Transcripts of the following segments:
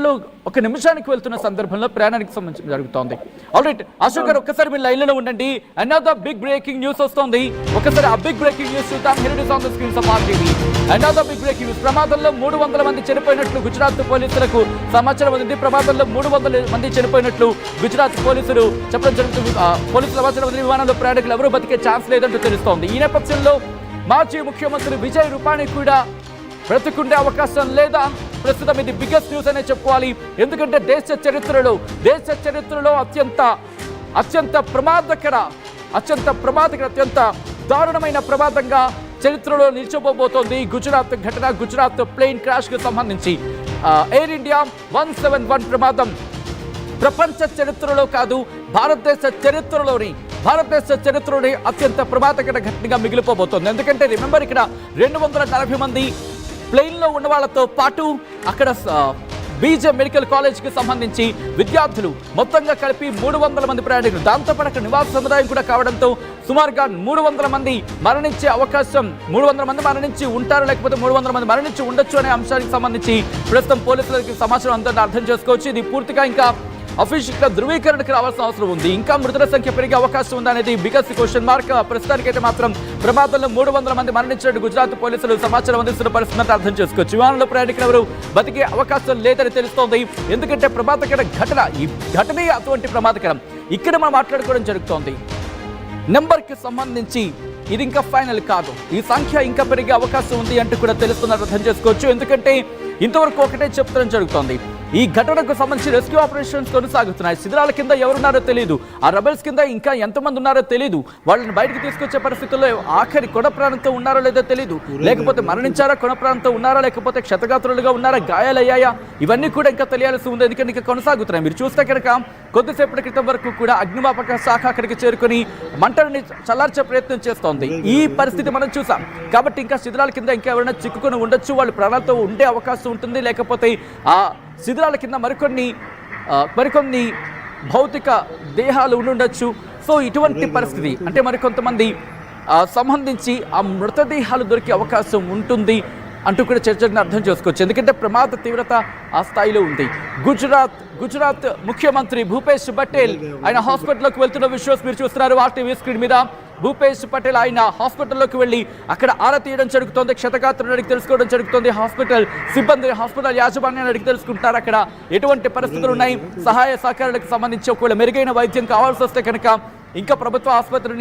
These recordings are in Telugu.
వాళ్ళు ఒక నిమిషానికి వెళ్తున్న సందర్భంలో ప్రయాణానికి సంబంధించి జరుగుతోంది. ఆల్రైట్ అశోక్ గారు ఒక్కసారి మీరు లైన్లో ఉండండి. అనదర్ బిగ్ బ్రేకింగ్ న్యూస్ వస్తోంది. ఒకసారి ఆ బిగ్ బ్రేకింగ్ న్యూస్ చూద్దాం. Here it is on the screens of RTV. Another big breaking news. ప్రమాదంలో 300 మంది చనిపోయినట్లు గుజరాత్ పోలీసులకు సమాచారం అందింది. ప్రమాదంలో 300 మంది చనిపోయినట్లు గుజరాత్ పోలీసులు చెప్పడం జరుగుతుంది. పోలీసుల సమాచారం అందింది. విమానంలో ప్రయాణికులు ఎవరూ బతికే ఛాన్స్ లేదంటూ తెలుస్తోంది. ఈ నేపథ్యంలో మాజీ ముఖ్యమంత్రి విజయ్ రూపానీ కూడా బ్రతుకుండే అవకాశం లేదా? ప్రస్తుతం ఇది బిగ్గెస్ట్ న్యూస్ అనే చెప్పుకోవాలి. ఎందుకంటే దేశ చరిత్రలో అత్యంత ప్రమాదకర అత్యంత దారుణమైన ప్రమాదంగా చరిత్రలో నిలిచిపోబోతోంది గుజరాత్ ఘటన. గుజరాత్ ప్లేన్ క్రాష్ కు సంబంధించి ఎయిర్ ఇండియా 171 ప్రమాదం ప్రపంచ చరిత్రలో కాదు, భారతదేశ చరిత్రలోని అత్యంత ప్రమాదకర ఘటనగా మిగిలిపోబోతోంది. ఎందుకంటే రిమెంబర్, ఇక్కడ 240 మంది ప్లేన్లో ఉన్న వాళ్ళతో పాటు అక్కడ బీజే మెడికల్ కాలేజ్కి సంబంధించి విద్యార్థులు మొత్తంగా కలిపి 300 మంది ప్రయాణికులు, దాంతోపాటు అక్కడ నివాస సముదాయం కూడా కావడంతో సుమారుగా 300 మంది మరణించే అవకాశం, 300 మంది మరణించి ఉంటారు, లేకపోతే 300 మంది మరణించి ఉండొచ్చు అనే అంశానికి సంబంధించి ప్రస్తుతం పోలీసులకి సమాచారం అంతా అర్థం చేసుకోవచ్చు. ఇది పూర్తిగా ఇంకా అఫీషియల్గా ధృవీకరణకు రావాల్సిన అవసరం ఉంది. ఇంకా మృతుల సంఖ్య పెరిగే అవకాశం ఉందనేది బిగ్గెస్ట్ క్వశ్చన్ మార్క్. ప్రస్తుతానికైతే మాత్రం ప్రమాదంలో 300 మంది మరణించినట్టు గుజరాత్ పోలీసులు సమాచారం అందిస్తున్న పరిస్థితిని అర్థం చేసుకోవచ్చు. విమానంలో ప్రయాణికులు ఎవరు బతికే అవకాశం లేదని తెలుస్తోంది. ఎందుకంటే ప్రమాదకర ఘటన, ఈ ఘటనే అటువంటి ప్రమాదకరం. ఇక్కడ మనం మాట్లాడుకోవడం జరుగుతోంది. నెంబర్కి సంబంధించి ఇది ఇంకా ఫైనల్ కాదు, ఈ సంఖ్య ఇంకా పెరిగే అవకాశం ఉంది అంటూ కూడా తెలుస్తున్నట్టు అర్థం చేసుకోవచ్చు. ఎందుకంటే ఇంతవరకు ఒకటే చెప్తడం జరుగుతోంది. ఈ ఘటనకు సంబంధించి రెస్క్యూ ఆపరేషన్స్ కొనసాగుతున్నాయి. శిథిరాల కింద ఎవరున్నారో తెలియదు, ఆ రెబల్స్ కింద ఇంకా ఎంతమంది ఉన్నారో తెలియదు. వాళ్ళని బయటకు తీసుకొచ్చే పరిస్థితుల్లో ఆఖరి కొన ప్రాణంతో ఉన్నారో లేదో తెలియదు, లేకపోతే మరణించారా, కొన ప్రాణంతో ఉన్నారా, లేకపోతే క్షతగాత్రులుగా ఉన్నారా, గాయాలయ్యాయా, ఇవన్నీ కూడా ఇంకా తెలియాల్సి ఉంది. ఎందుకంటే ఇంకా కొనసాగుతున్నాయి. మీరు చూస్తే కనుక కొద్దిసేపటి క్రితం వరకు కూడా అగ్నిమాపక శాఖ అక్కడికి చేరుకొని మంటలని చల్లార్చే ప్రయత్నం చేస్తోంది. ఈ పరిస్థితి మనం చూసాం. కాబట్టి ఇంకా శిథిరాల కింద ఇంకా ఎవరైనా చిక్కుకొని ఉండొచ్చు, వాళ్ళు ప్రాణాలతో ఉండే అవకాశం ఉంటుంది. లేకపోతే ఆ శిథిరాల కింద మరికొన్ని భౌతిక దేహాలు ఉండుండొచ్చు. సో ఇటువంటి పరిస్థితి అంటే మరికొంతమంది సంబంధించి ఆ మృతదేహాలు దొరికే అవకాశం ఉంటుంది అంటూ కూడా చర్చను అర్థం చేసుకోవచ్చు. ఎందుకంటే ప్రమాద తీవ్రత ఆ స్థాయిలో ఉంది. గుజరాత్ ముఖ్యమంత్రి భూపేష్ పటేల్ ఆయన హాస్పిటల్లోకి వెళ్తున్న విజువల్స్ మీరు చూస్తున్నారు RTV స్క్రీన్ మీద. భూపేష్ పటేల్ ఆయన హాస్పిటల్లోకి వెళ్ళి అక్కడ ఆరా తీయడం జరుగుతోంది. క్షతగాత్రులను అడిగి తెలుసుకోవడం జరుగుతుంది. హాస్పిటల్ సిబ్బంది, హాస్పిటల్ యాజమాన్యాన్ని అడిగి తెలుసుకుంటారు అక్కడ ఎటువంటి పరిస్థితులు ఉన్నాయి, సహాయ సహకారాలకు సంబంధించి ఒకవేళ మెరుగైన వైద్యం కావాల్సి వస్తే కనుక ఇంకా ప్రభుత్వ ఆసుపత్రి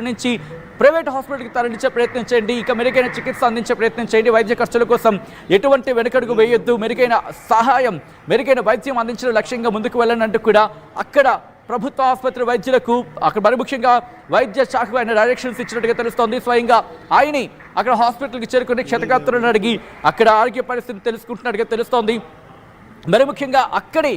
నుంచి ప్రైవేట్ హాస్పిటల్కి తరలించే ప్రయత్నం చేయండి. ఇక మెరుగైన చికిత్స అందించే ప్రయత్నం చేయండి. వైద్య ఖర్చుల కోసం ఎటువంటి వెనుకడుగు వేయొద్దు. మెరుగైన సహాయం, మెరుగైన వైద్యం అందించడం లక్ష్యంగా ముందుకు వెళ్ళండి అంటూ కూడా అక్కడ ప్రభుత్వ ఆసుపత్రి వైద్యులకు అక్కడ మరి ముఖ్యంగా వైద్య శాఖకు ఆయన డైరెక్షన్స్ ఇచ్చినట్టుగా తెలుస్తోంది. స్వయంగా ఆయనే అక్కడ హాస్పిటల్కి చేరుకుని క్షతగాత్రులను అడిగి అక్కడ ఆరోగ్య పరిస్థితిని తెలుసుకుంటున్నట్టుగా తెలుస్తోంది. మరి ముఖ్యంగా అక్కడే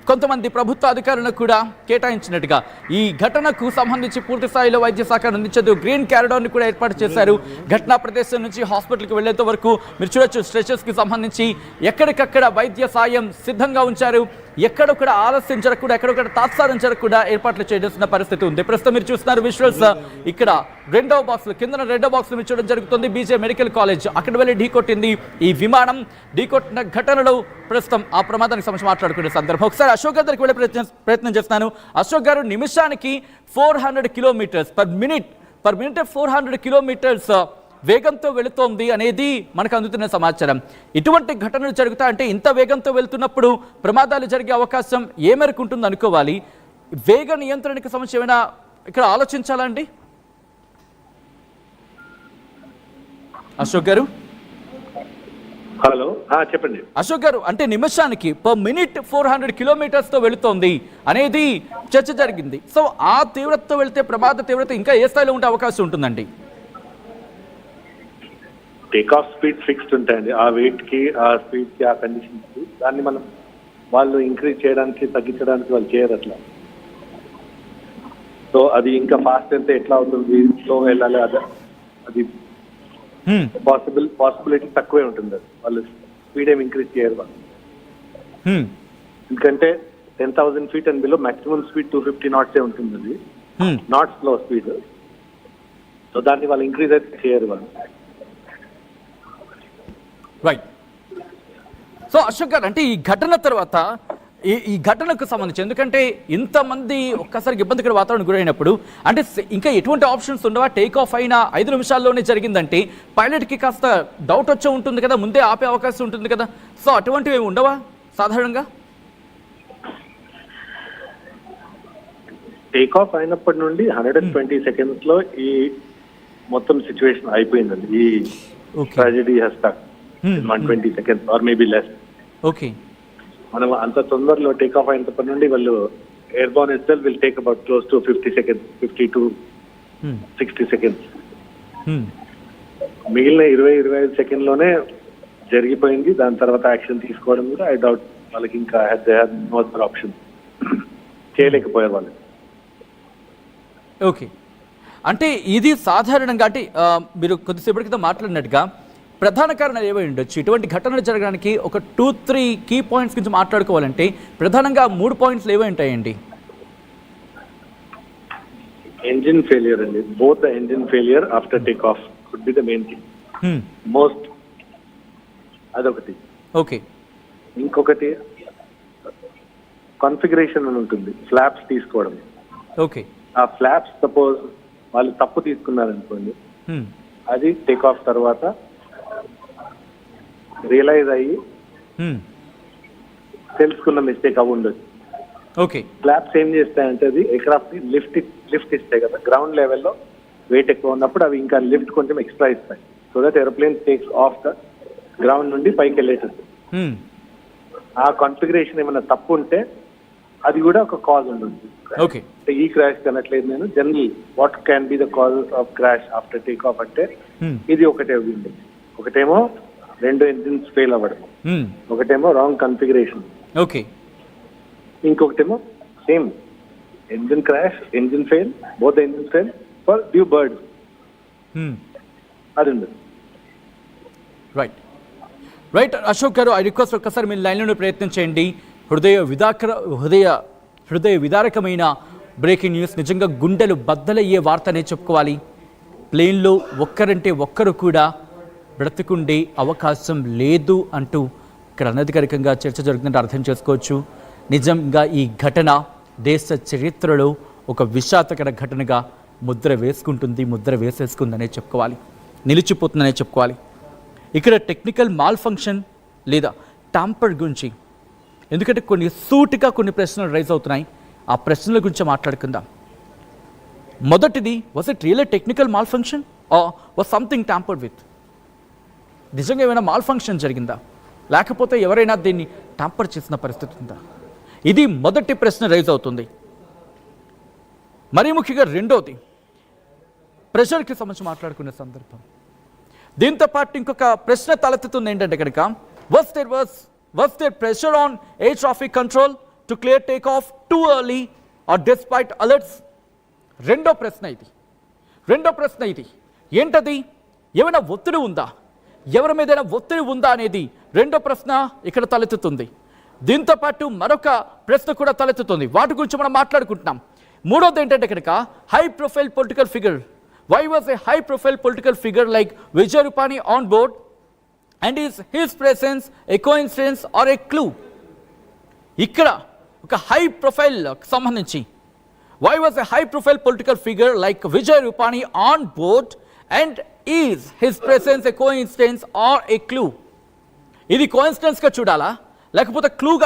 కొంతమంది ప్రభుత్వ అధికారులను కూడా కేటాయించినట్టుగా ఈ ఘటనకు సంబంధించి పూర్తి స్థాయిలో వైద్య సహకారం అందించేందుకు గ్రీన్ క్యారిడార్ని కూడా ఏర్పాటు చేశారు. ఘటనా ప్రదేశం నుంచి హాస్పిటల్కి వెళ్లేంత వరకు మీరు చూడొచ్చు. స్ట్రెచర్స్కి సంబంధించి ఎక్కడికక్కడ వైద్య సాయం సిద్ధంగా ఉంచారు. ఎక్కడొక్కడ ఆలస్యం జరగకుండా, ఎక్కడొక్కడ తాత్సారం జరగకుండా ఏర్పాట్లు చేయాల్సిన పరిస్థితి ఉంది. ప్రస్తుతం మీరు చూస్తున్నారు విజువల్స్. ఇక్కడ రెండో బాక్స్ మీరు చూడడం జరుగుతుంది. బీజే మెడికల్ కాలేజ్ అక్కడ వెళ్ళి ఢీకొట్టింది ఈ విమానం. ఢీకొట్టిన ఘటనలో ప్రస్తుతం ఆ ప్రమాదానికి సంబంధించి మాట్లాడుకునే సందర్భం. ఒకసారి అశోక్ గారికి వెళ్ళే ప్రయత్నం చేస్తాను. అశోక్ గారు, నిమిషానికి 400 కిలోమీటర్స్ పర్ మినిట్ 400 కిలోమీటర్స్ వేగంతో వెళుతోంది అనేది మనకు అందుతున్న సమాచారం. ఇటువంటి ఘటనలు జరుగుతాయంటే ఇంత వేగంతో వెళ్తున్నప్పుడు ప్రమాదాలు జరిగే అవకాశం ఏ మేరకు ఉంటుంది అనుకోవాలి? వేగ నియంత్రణకి సంబంధించి ఏమైనా ఇక్కడ ఆలోచించాలండి అశోక్ గారు? హలో, చెప్పండి అశోక్ గారు. అంటే నిమిషానికి పర్ మినిట్ 400 కిలోమీటర్స్తో వెళుతోంది అనేది చర్చ జరిగింది. సో ఆ తీవ్రతతో వెళ్తే ప్రమాద తీవ్రత ఇంకా ఏ స్థాయిలో ఉండే అవకాశం ఉంటుందండి? టేక్ ఆఫ్ స్పీడ్ ఫిక్స్డ్ ఉంటాయండి. ఆ వెయిట్ కి, ఆ స్పీడ్ కి, ఆ కండిషన్స్ కి. దాన్ని మనం వాళ్ళు ఇంక్రీజ్ చేయడానికి, తగ్గించడానికి వాళ్ళు చేయరు అట్లా. సో అది ఇంకా ఫాస్ట్ అయితే ఎట్లా అవుతుంది, స్లో వెళ్ళాలి, అది పాసిబిలిటీ తక్కువే ఉంటుంది. అది వాళ్ళు స్పీడ్ ఏమి ఇంక్రీజ్ చేయరు వాళ్ళు. ఎందుకంటే 10,000 feet and below maximum speed 250 knots ఉంటుంది. అది నాట్ స్లో స్పీడ్. సో దాన్ని వాళ్ళు ఇంక్రీజ్ అయితే చేయరు వాళ్ళు. Right. So so Ashok garu, అంటే ఈ ఘటన తర్వాత ఈ ఘటనకు సంబంధించి, ఎందుకంటే ఇంతమంది ఒక్కసారికి ఇబ్బందికర వాతావరణం గురైనప్పుడు అంటే ఇంకా ఎటువంటి ఆప్షన్స్ ఉండవా? టేక్ ఆఫ్ అయిన 5 నిమిషాల్లోనే జరిగిందంటే పైలట్కి కాస్త డౌట్ వచ్చే ఉంటుంది కదా, ముందే ఆపే అవకాశం ఉంటుంది కదా. సో అటువంటివి ఏమి ఉండవా సాధారణంగా? టేక్ ఆఫ్ అయినప్పటి నుండి 120 seconds లో ఈ మొత్తం సిచ్యువేషన్ అయిపోయిందండి. ఈ tragedy has start 120 seconds or maybe less. Okay, మనం అంత తొందరలో టేక్ ఆఫ్ అయినప్పటి నుండి వాళ్ళు airborne itself will take about close to 50 seconds, 50 to 60 seconds. మిగిలిన 20-25 seconds లోనే జరిగిపోయింది. దాని తర్వాత యాక్షన్ తీసుకోవడం కూడా ఐ డౌట్ వాళ్ళకి ఇంకా నో అదర్ ఆప్షన్, చేయలేకపోయారు వాళ్ళు. ఓకే, అంటే ఇది సాధారణంగా అంటే మీరు కొద్దిసేపటి క్రితం మాట్లాడినట్టుగా ప్రధాన కారణాలు ఏవై ఉండొచ్చు ఇటువంటి ఘటనలు జరగడానికి? ఒక 2-3 కీ పాయింట్స్ గురించి మాట్లాడుకోవాలంటే ప్రధానంగా 3 పాయింట్స్ ఏవై ఉంటాయండి? engine failure అండి. both the engine failure after take off could be the main thing. most అదొకటి. ఓకే, ఇంకొకటి కాన్ఫిగరేషన్ అని ఉంటుంది, ఫ్లాప్స్ తీసుకోవడం. ఓకే, ఆ ఫ్లాప్స్ సపోజ్ వాళ్ళు తప్పు తీసుకున్నారనుకోండి, అది టేక్ ఆఫ్ తర్వాత రియలైజ్ అయ్యి తెలుసుకున్న మిస్టేక్ అవి ఉండొచ్చు. ఓకే, ఫ్లాప్స్ ఏం చేస్తాయంటే అది ఎయిర్క్రాఫ్ట్ ని లిఫ్ట్ ఇస్తాయి కదా, గ్రౌండ్ లెవెల్లో వెయిట్ ఎక్కువ ఉన్నప్పుడు అవి ఇంకా లిఫ్ట్ కొంచెం ఎక్స్ట్రా ఇస్తాయి, so that aeroplane takes of the ground నుండి పైకి వెళ్ళేటట్టు. ఆ కాన్ఫిగరేషన్ ఏమైనా తప్పు ఉంటే అది కూడా ఒక కాజ్ ఉంటుంది. ఓకే, ఈ క్రాష్ కనట్లేదు నేను, general what can be the causes of crash after take off అంటే ఇది ఒకటే ఉంది. ఒకటేమో 2 engines ఫెయిల్ అవ్వడం, ఒకటేమో రాంగ్ కన్ఫిగరేషన్, ఓకే, ఇంకొకటేమో same engine crash, engine fail, both engines fail for due bird. అది ఉంది. Right right Ashok garu, I request ఒక్కసారి మీరు లైన్లో ప్రయత్నం చేయండి. హృదయ విదారకమైన బ్రేకింగ్ న్యూస్, నిజంగా గుండెలు బద్దలయ్యే వార్తనే చెప్పుకోవాలి. ప్లేన్లో ఒక్కరంటే ఒక్కరు కూడా బ్రతికుండే అవకాశం లేదు అంటూ ఇక్కడ అనధికారికంగా చర్చ జరుగుతుందంటే అర్థం చేసుకోవచ్చు. నిజంగా ఈ ఘటన దేశ చరిత్రలో ఒక విషాదకర ఘటనగా ముద్ర వేసేసుకుందనే చెప్పుకోవాలి, నిలిచిపోతుందనే చెప్పుకోవాలి. ఇక్కడ టెక్నికల్ మాల్ ఫంక్షన్ లేదా టాంపర్ గురించి, ఎందుకంటే సూటిగా కొన్ని ప్రశ్నలు రైజ్ అవుతున్నాయి, ఆ ప్రశ్నల గురించి మాట్లాడుకుందాం. మొదటిది, was it real technical malfunction or was something tampered with? నిజంగా ఏమైనా మాల్ ఫంక్షన్ జరిగిందా, లేకపోతే ఎవరైనా దీన్ని టాంపర్ చేసిన పరిస్థితి ఉందా? ఇది మొదటి ప్రశ్న రైజ్ అవుతుంది. మరీ ముఖ్యంగా రెండోది, ప్రెషర్కి సంబంధించి మాట్లాడుకునే సందర్భం. దీంతో పాటు ఇంకొక ప్రశ్న తలెత్తుతుంది ఏంటంటే కనుక, was there pressure on air traffic control to clear takeoff too early or despite alerts? రెండో ప్రశ్న ఇది ఏంటది? ఏమైనా ఒత్తిడి ఉందా, ఎవరి మీదైనా ఒత్తిడి ఉందా అనేది రెండో ప్రశ్న ఇక్కడ తలెత్తుతుంది. దీంతో పాటు మరొక ప్రశ్న కూడా తలెత్తుతుంది, వాటి గురించి మనం మాట్లాడుకుంటున్నాం. మూడోది ఏంటంటే కనుక, high profile political figure. Why was a high profile political figure like Vijay Rupani on board, and is his presence a coincidence or a clue? ఇక్కడ ఒక హై ప్రొఫైల్ సంబంధించి, why was a high profile political figure like Vijay Rupani on board, and is his presence a coincidence or a clue? ఇది కోఇన్సిడెన్స్ గా చూడాలా లేకపోతే క్లూగా